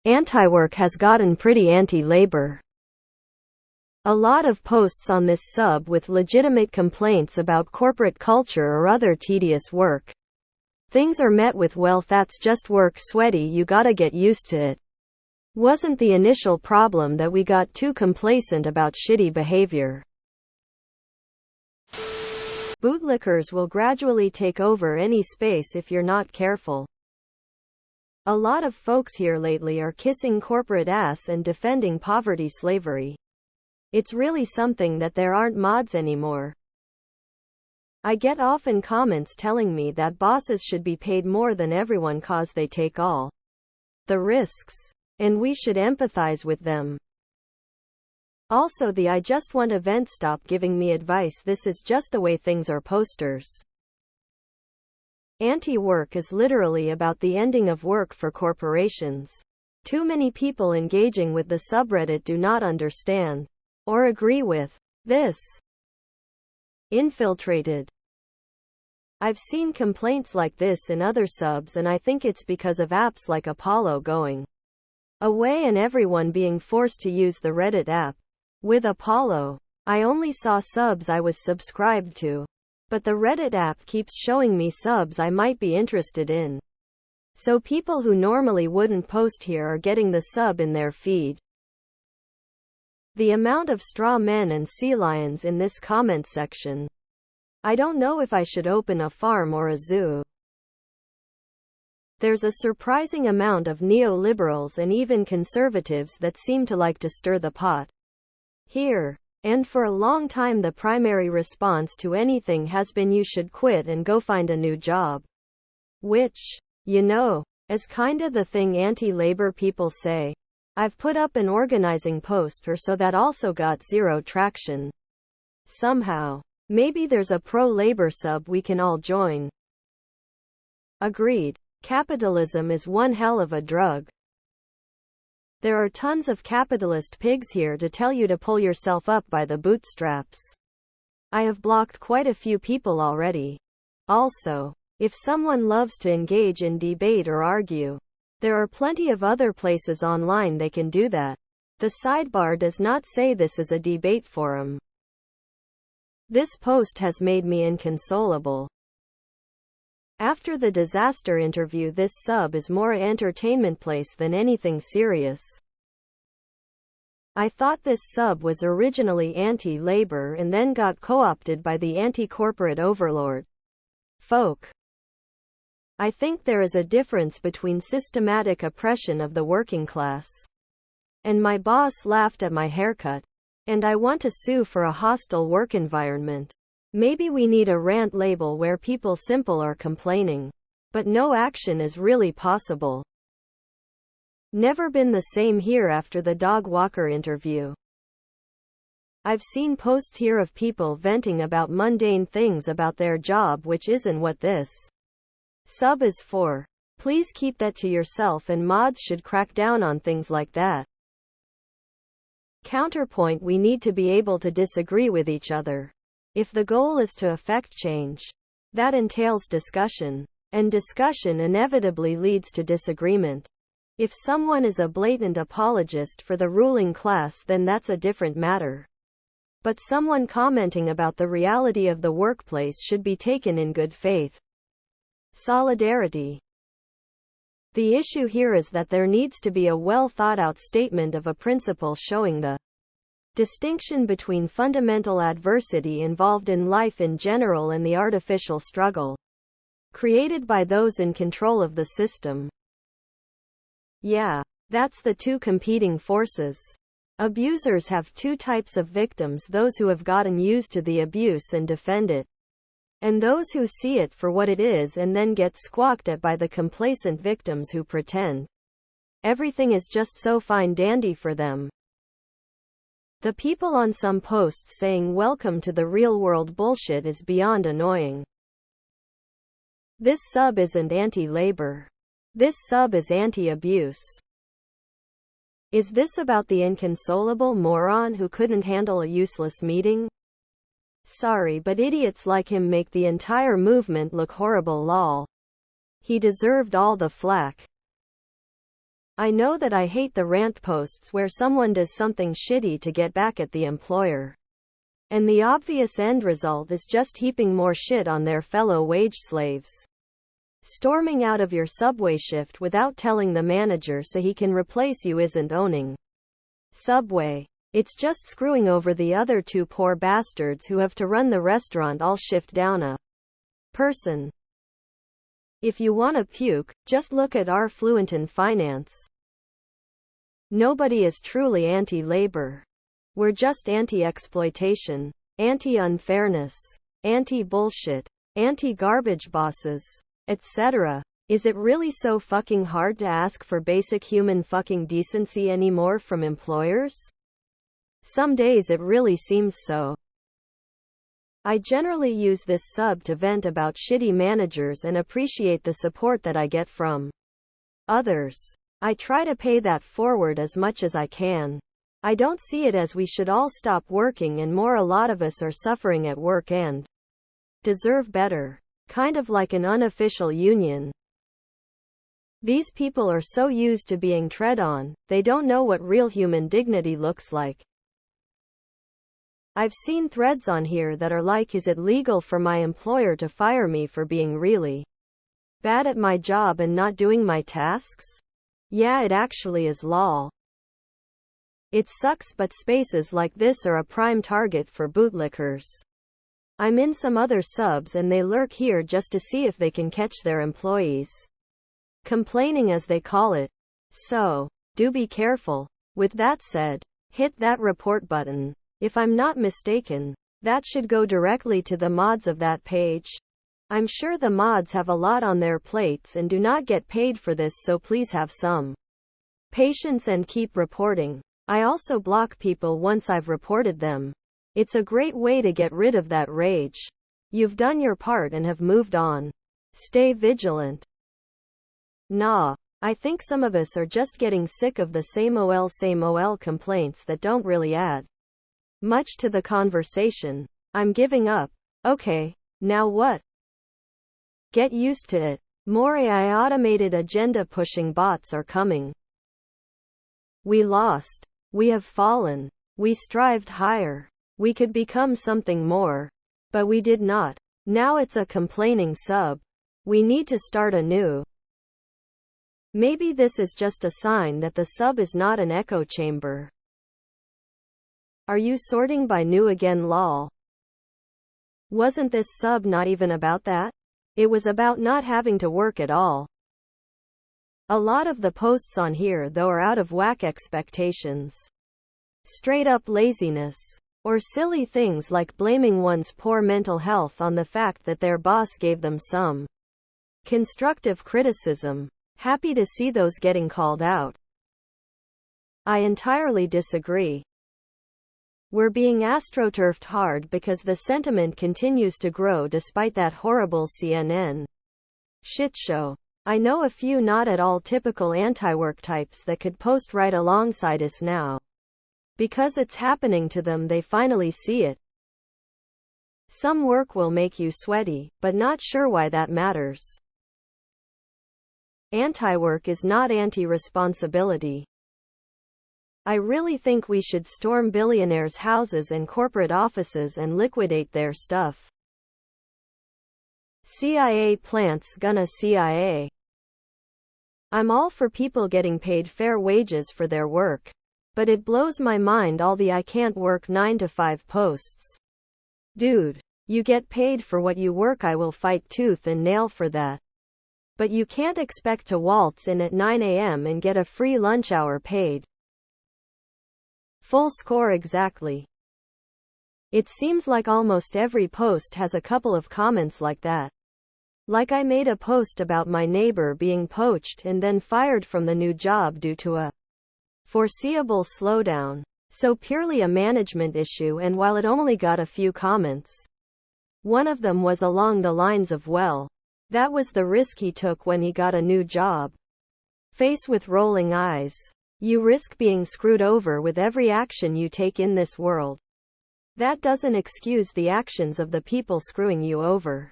AntiWork has gotten pretty anti-labor. A lot of posts on this sub with legitimate complaints about corporate culture or other tedious work. Things are met with, well, that's just work, sweaty, you gotta get used to it. Wasn't the initial problem that we got too complacent about shitty behavior? Bootlickers will gradually take over any space if you're not careful. A lot of folks here lately are kissing corporate ass and defending poverty slavery. It's really something that there aren't mods anymore. I get often comments telling me that bosses should be paid more than everyone cause they take all the risks, and we should empathize with them. Also, the I just want event, stop giving me advice, this is just the way things are posters. Anti-work is literally about the ending of work for corporations. Too many people engaging with the subreddit do not understand or agree with this. Infiltrated. I've seen complaints like this in other subs, and I think it's because of apps like Apollo going away and everyone being forced to use the Reddit app. With Apollo, I only saw subs I was subscribed to, but the Reddit app keeps showing me subs I might be interested in. So people who normally wouldn't post here are getting the sub in their feed. The amount of straw men and sea lions in this comment section. I don't know if I should open a farm or a zoo. There's a surprising amount of neoliberals and even conservatives that seem to like to stir the pot here. And for a long time the primary response to anything has been you should quit and go find a new job. Which, you know, is kinda the thing anti-labor people say. I've put up an organizing post or so that also got zero traction. Somehow. Maybe there's a pro-labor sub we can all join. Agreed. Capitalism is one hell of a drug. There are tons of capitalist pigs here to tell you to pull yourself up by the bootstraps. I have blocked quite a few people already. Also, if someone loves to engage in debate or argue, there are plenty of other places online they can do that. The sidebar does not say this is a debate forum. This post has made me inconsolable. After the disaster interview, this sub is more an entertainment place than anything serious. I thought this sub was originally anti-labor and then got co-opted by the anti-corporate overlord folk. I think there is a difference between systematic oppression of the working class and my boss laughed at my haircut, and I want to sue for a hostile work environment. Maybe we need a rant label where people simple are complaining, but no action is really possible. Never been the same here after the dog walker interview. I've seen posts here of people venting about mundane things about their job, which isn't what this sub is for. Please keep that to yourself, and mods should crack down on things like that. Counterpoint: we need to be able to disagree with each other. If the goal is to effect change, that entails discussion, and discussion inevitably leads to disagreement. If someone is a blatant apologist for the ruling class, then that's a different matter. But someone commenting about the reality of the workplace should be taken in good faith. Solidarity. The issue here is that there needs to be a well thought out statement of a principle showing the distinction between fundamental adversity involved in life in general and the artificial struggle created by those in control of the system. Yeah, that's the two competing forces. Abusers have two types of victims: those who have gotten used to the abuse and defend it, and those who see it for what it is and then get squawked at by the complacent victims who pretend everything is just so fine dandy for them. The people on some posts saying welcome to the real world bullshit is beyond annoying. This sub isn't anti-labor. This sub is anti-abuse. Is this about the inconsolable moron who couldn't handle a useless meeting? Sorry, but idiots like him make the entire movement look horrible, lol. He deserved all the flack. I know that I hate the rant posts where someone does something shitty to get back at the employer. And the obvious end result is just heaping more shit on their fellow wage slaves. Storming out of your subway shift without telling the manager so he can replace you isn't owning Subway. It's just screwing over the other two poor bastards who have to run the restaurant all shift down a person. If you wanna puke, just look at our fluent in finance. Nobody is truly anti-labor. We're just anti-exploitation, anti-unfairness, anti-bullshit, anti-garbage bosses, etc. Is it really so fucking hard to ask for basic human fucking decency anymore from employers? Some days it really seems so. I generally use this sub to vent about shitty managers and appreciate the support that I get from others. I try to pay that forward as much as I can. I don't see it as we should all stop working and more. A lot of us are suffering at work and deserve better. Kind of like an unofficial union. These people are so used to being tread on, they don't know what real human dignity looks like. I've seen threads on here that are like, is it legal for my employer to fire me for being really bad at my job and not doing my tasks? Yeah, it actually is lol. It sucks, but spaces like this are a prime target for bootlickers. I'm in some other subs and they lurk here just to see if they can catch their employees complaining, as they call it. So, do be careful. With that said, hit that report button. If I'm not mistaken, that should go directly to the mods of that page. I'm sure the mods have a lot on their plates and do not get paid for this, so please have some patience and keep reporting. I also block people once I've reported them. It's a great way to get rid of that rage. You've done your part and have moved on. Stay vigilant. Nah, I think some of us are just getting sick of the same ol complaints that don't really add much to the conversation. I'm giving up. Okay, now what? Get used to it. More AI automated agenda pushing bots are coming. We lost. We have fallen. We strived higher. We could become something more. But we did not. Now it's a complaining sub. We need to start anew. Maybe this is just a sign that the sub is not an echo chamber. Are you sorting by new again lol? Wasn't this sub not even about that? It was about not having to work at all. A lot of the posts on here though are out of whack expectations. Straight up laziness. Or silly things like blaming one's poor mental health on the fact that their boss gave them some constructive criticism. Happy to see those getting called out. I entirely disagree. We're being astroturfed hard because the sentiment continues to grow despite that horrible CNN shitshow. I know a few not at all typical AntiWork types that could post right alongside us now. Because it's happening to them, they finally see it. Some work will make you sweaty, but not sure why that matters. AntiWork is not anti-responsibility. I really think we should storm billionaires' houses and corporate offices and liquidate their stuff. CIA plants gonna CIA. I'm all for people getting paid fair wages for their work. But it blows my mind all the I can't work 9 to 5 posts. Dude, you get paid for what you work. I will fight tooth and nail for that. But you can't expect to waltz in at 9 a.m. and get a free lunch hour paid. Full score exactly. It seems like almost every post has a couple of comments like that. Like I made a post about my neighbor being poached and then fired from the new job due to a foreseeable slowdown. So purely a management issue, and while it only got a few comments, one of them was along the lines of, well, that was the risk he took when he got a new job. Face with rolling eyes. You risk being screwed over with every action you take in this world. That doesn't excuse the actions of the people screwing you over.